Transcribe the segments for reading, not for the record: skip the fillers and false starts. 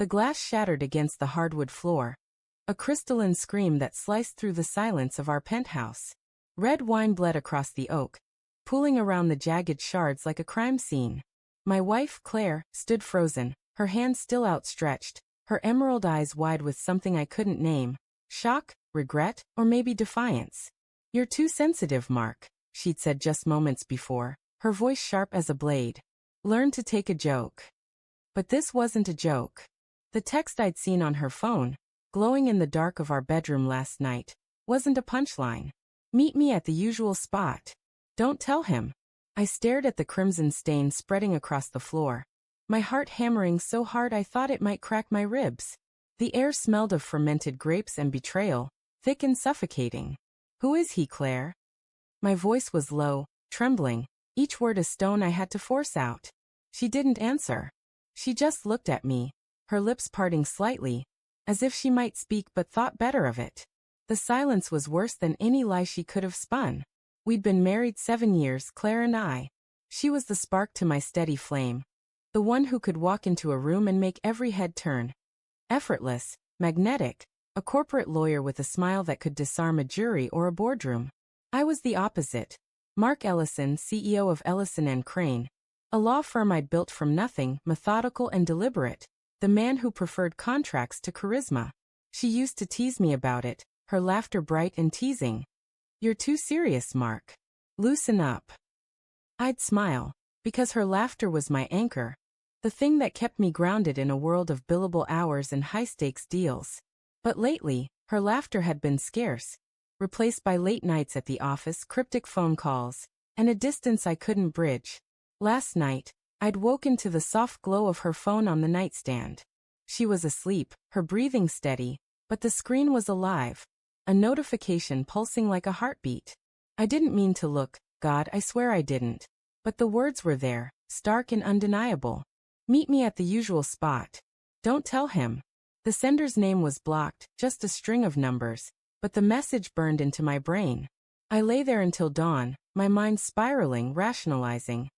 The glass shattered against the hardwood floor. A crystalline scream that sliced through the silence of our penthouse. Red wine bled across the oak, pooling around the jagged shards like a crime scene. My wife, Claire, stood frozen, her hands still outstretched, her emerald eyes wide with something I couldn't name. Shock, regret, or maybe defiance. "You're too sensitive, Mark," she'd said just moments before, her voice sharp as a blade. "Learn to take a joke." But this wasn't a joke. The text I'd seen on her phone, glowing in the dark of our bedroom last night, wasn't a punchline. "Meet me at the usual spot. Don't tell him." I stared at the crimson stain spreading across the floor, my heart hammering so hard I thought it might crack my ribs. The air smelled of fermented grapes and betrayal, thick and suffocating. "Who is he, Claire?" My voice was low, trembling, each word a stone I had to force out. She didn't answer. She just looked at me, her lips parting slightly, as if she might speak but thought better of it. The silence was worse than any lie she could have spun. We'd been married 7 years, Claire and I. She was the spark to my steady flame. The one who could walk into a room and make every head turn. Effortless, magnetic, a corporate lawyer with a smile that could disarm a jury or a boardroom. I was the opposite. Mark Ellison, CEO of Ellison & Crane, a law firm I'd built from nothing, methodical and deliberate, the man who preferred contracts to charisma. She used to tease me about it, her laughter bright and teasing. "You're too serious, Mark. Loosen up." I'd smile, because her laughter was my anchor, the thing that kept me grounded in a world of billable hours and high-stakes deals. But lately, her laughter had been scarce, replaced by late nights at the office, cryptic phone calls, and a distance I couldn't bridge. Last night, I'd woken to the soft glow of her phone on the nightstand. She was asleep, her breathing steady, but the screen was alive, a notification pulsing like a heartbeat. I didn't mean to look, God, I swear I didn't. But the words were there, stark and undeniable. "Meet me at the usual spot. Don't tell him." The sender's name was blocked, just a string of numbers, but the message burned into my brain. I lay there until dawn, my mind spiraling, rationalizing.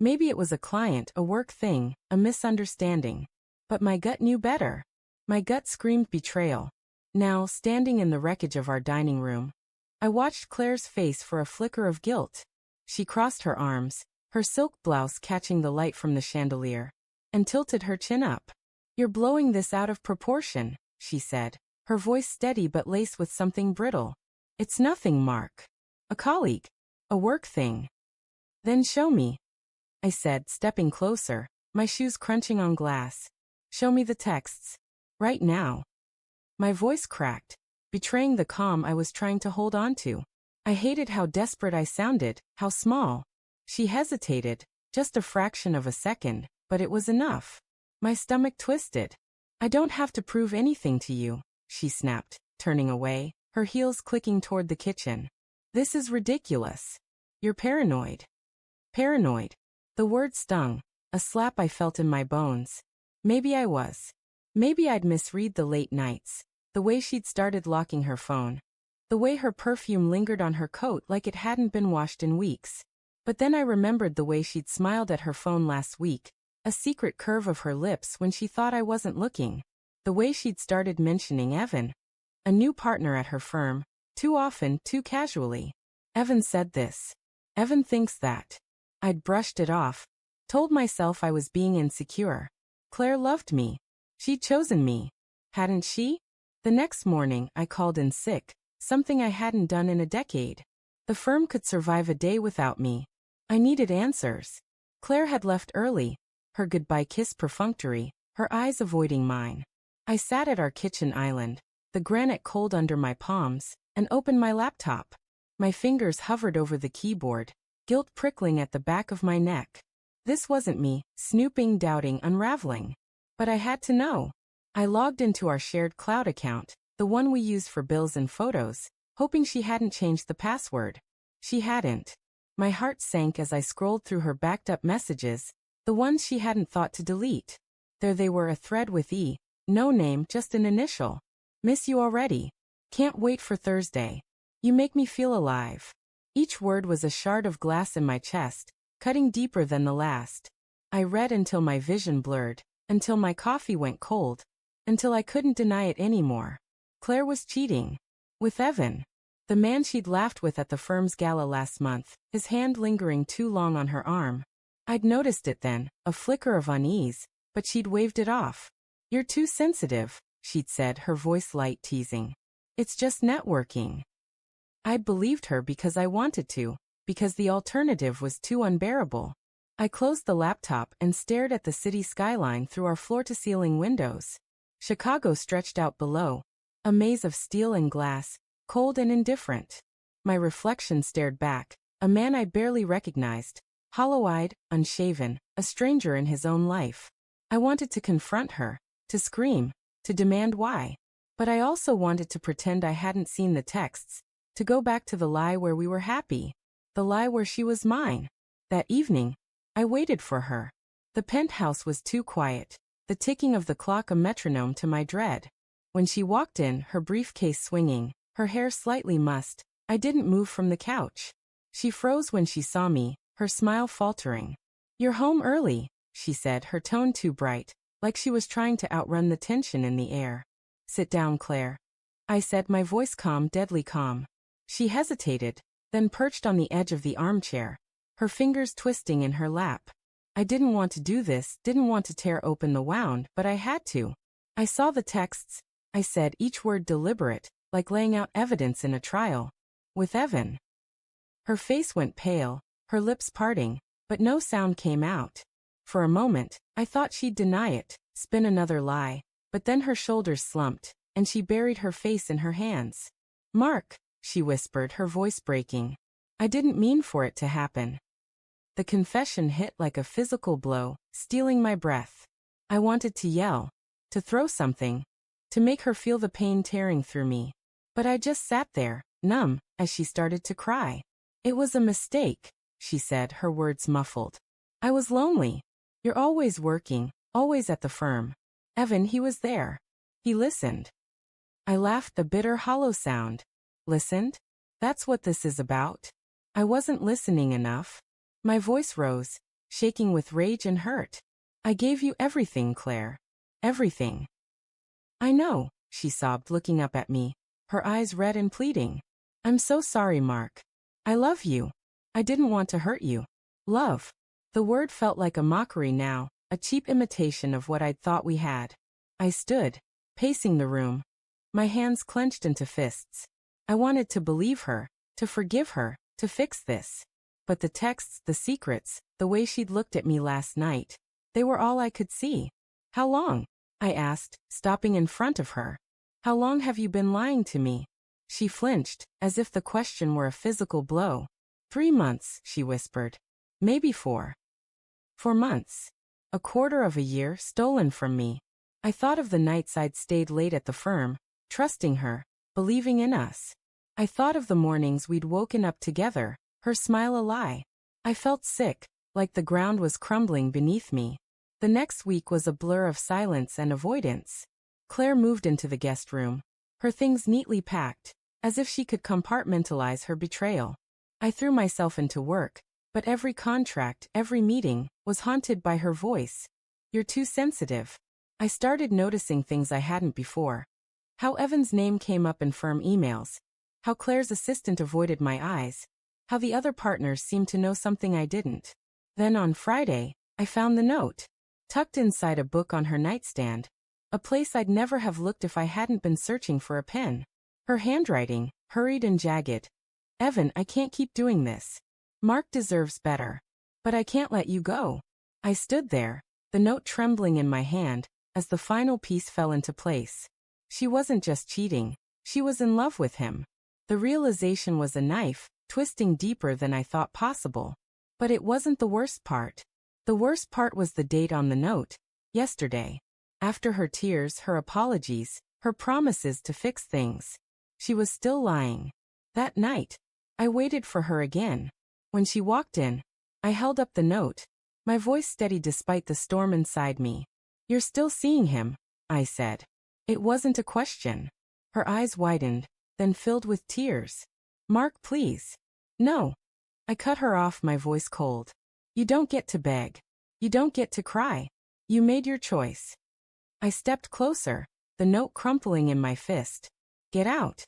Maybe it was a client, a work thing, a misunderstanding. But my gut knew better. My gut screamed betrayal. Now, standing in the wreckage of our dining room, I watched Claire's face for a flicker of guilt. She crossed her arms, her silk blouse catching the light from the chandelier, and tilted her chin up. "You're blowing this out of proportion," she said, her voice steady but laced with something brittle. "It's nothing, Mark. A colleague. A work thing." "Then show me," I said, stepping closer, my shoes crunching on glass. "Show me the texts. Right now." My voice cracked, betraying the calm I was trying to hold on to. I hated how desperate I sounded, how small. She hesitated, just a fraction of a second, but it was enough. My stomach twisted. "I don't have to prove anything to you," she snapped, turning away, her heels clicking toward the kitchen. "This is ridiculous. You're paranoid." Paranoid. The word stung, a slap I felt in my bones. Maybe I was. Maybe I'd misread the late nights, the way she'd started locking her phone, the way her perfume lingered on her coat like it hadn't been washed in weeks. But then I remembered the way she'd smiled at her phone last week, a secret curve of her lips when she thought I wasn't looking, the way she'd started mentioning Evan, a new partner at her firm, too often, too casually. "Evan said this. Evan thinks that." I'd brushed it off, told myself I was being insecure. Claire loved me. She'd chosen me. Hadn't she? The next morning, I called in sick, something I hadn't done in a decade. The firm could survive a day without me. I needed answers. Claire had left early, her goodbye kiss perfunctory, her eyes avoiding mine. I sat at our kitchen island, the granite cold under my palms, and opened my laptop. My fingers hovered over the keyboard, guilt prickling at the back of my neck. This wasn't me, snooping, doubting, unraveling. But I had to know. I logged into our shared cloud account, the one we used for bills and photos, hoping she hadn't changed the password. She hadn't. My heart sank as I scrolled through her backed-up messages, the ones she hadn't thought to delete. There they were, a thread with E, no name, just an initial. "Miss you already. Can't wait for Thursday. You make me feel alive." Each word was a shard of glass in my chest, cutting deeper than the last. I read until my vision blurred, until my coffee went cold, until I couldn't deny it anymore. Claire was cheating. With Evan. The man she'd laughed with at the firm's gala last month, his hand lingering too long on her arm. I'd noticed it then, a flicker of unease, but she'd waved it off. "You're too sensitive," she'd said, her voice light teasing. "It's just networking." I'd believed her because I wanted to, because the alternative was too unbearable. I closed the laptop and stared at the city skyline through our floor-to-ceiling windows. Chicago stretched out below, a maze of steel and glass, cold and indifferent. My reflection stared back, a man I barely recognized, hollow-eyed, unshaven, a stranger in his own life. I wanted to confront her, to scream, to demand why. But I also wanted to pretend I hadn't seen the texts, to go back to the lie where we were happy, the lie where she was mine. That evening, I waited for her. The penthouse was too quiet, the ticking of the clock a metronome to my dread. When she walked in, her briefcase swinging, her hair slightly mussed, I didn't move from the couch. She froze when she saw me, her smile faltering. "You're home early," she said, her tone too bright, like she was trying to outrun the tension in the air. "Sit down, Claire," I said, my voice calm, deadly calm. She hesitated, then perched on the edge of the armchair, her fingers twisting in her lap. I didn't want to do this, didn't want to tear open the wound, but I had to. "I saw the texts," I said, each word deliberate, like laying out evidence in a trial. "With Evan." Her face went pale, her lips parting, but no sound came out. For a moment, I thought she'd deny it, spin another lie, but then her shoulders slumped, and she buried her face in her hands. "Mark," she whispered, her voice breaking. "I didn't mean for it to happen." The confession hit like a physical blow, stealing my breath. I wanted to yell, to throw something, to make her feel the pain tearing through me. But I just sat there, numb, as she started to cry. "It was a mistake," she said, her words muffled. "I was lonely. You're always working, always at the firm. Evan, he was there. He listened." I laughed, the bitter, hollow sound. Listened? That's what this is about. I wasn't listening enough. My voice rose, shaking with rage and hurt. "I gave you everything, Claire. Everything." "I know," she sobbed, looking up at me, her eyes red and pleading. "I'm so sorry, Mark. I love you. I didn't want to hurt you." Love. The word felt like a mockery now, a cheap imitation of what I'd thought we had. I stood, pacing the room, my hands clenched into fists. I wanted to believe her, to forgive her, to fix this. But the texts, the secrets, the way she'd looked at me last night, they were all I could see. "How long?" I asked, stopping in front of her. "How long have you been lying to me?" She flinched, as if the question were a physical blow. 3 months, she whispered. "Maybe 4. 4 months. A quarter of a year stolen from me." I thought of the nights I'd stayed late at the firm, trusting her, believing in us. I thought of the mornings we'd woken up together, her smile a lie. I felt sick, like the ground was crumbling beneath me. The next week was a blur of silence and avoidance. Claire moved into the guest room, her things neatly packed, as if she could compartmentalize her betrayal. I threw myself into work, but every contract, every meeting, was haunted by her voice. "You're too sensitive." I started noticing things I hadn't before. How Evan's name came up in firm emails. How Claire's assistant avoided my eyes. How the other partners seemed to know something I didn't. Then on Friday, I found the note, tucked inside a book on her nightstand, a place I'd never have looked if I hadn't been searching for a pen. Her handwriting, hurried and jagged. "Evan, I can't keep doing this. Mark deserves better. But I can't let you go." I stood there, the note trembling in my hand, as the final piece fell into place. She wasn't just cheating, she was in love with him. The realization was a knife, twisting deeper than I thought possible. But it wasn't the worst part. The worst part was the date on the note, yesterday. After her tears, her apologies, her promises to fix things, she was still lying. That night, I waited for her again. When she walked in, I held up the note, my voice steady despite the storm inside me. "You're still seeing him," I said. It wasn't a question. Her eyes widened, then filled with tears. "Mark, please." "No." I cut her off, my voice cold. "You don't get to beg. You don't get to cry. You made your choice. I stepped closer, the note crumpling in my fist. Get out.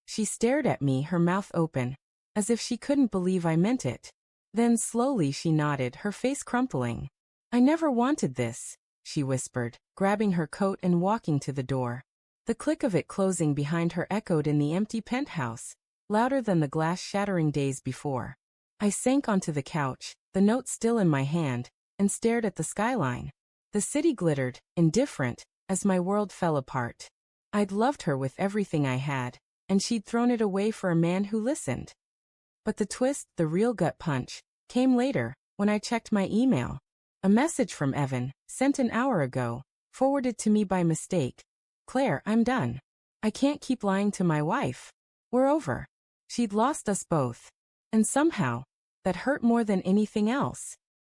She stared at me, her mouth open, as if she couldn't believe I meant it. Then slowly she nodded, her face crumpling. I never wanted this, she whispered, grabbing her coat and walking to the door. The click of it closing behind her echoed in the empty penthouse, louder than the glass shattering days before. I sank onto the couch, the note still in my hand, and stared at the skyline. The city glittered, indifferent, as my world fell apart. I'd loved her with everything I had, and she'd thrown it away for a man who listened. But the twist, the real gut punch, came later, when I checked my email. A message from Evan, sent an hour ago, forwarded to me by mistake. Claire, I'm done. I can't keep lying to my wife. We're over. She'd lost us both. And somehow, that hurt more than anything else.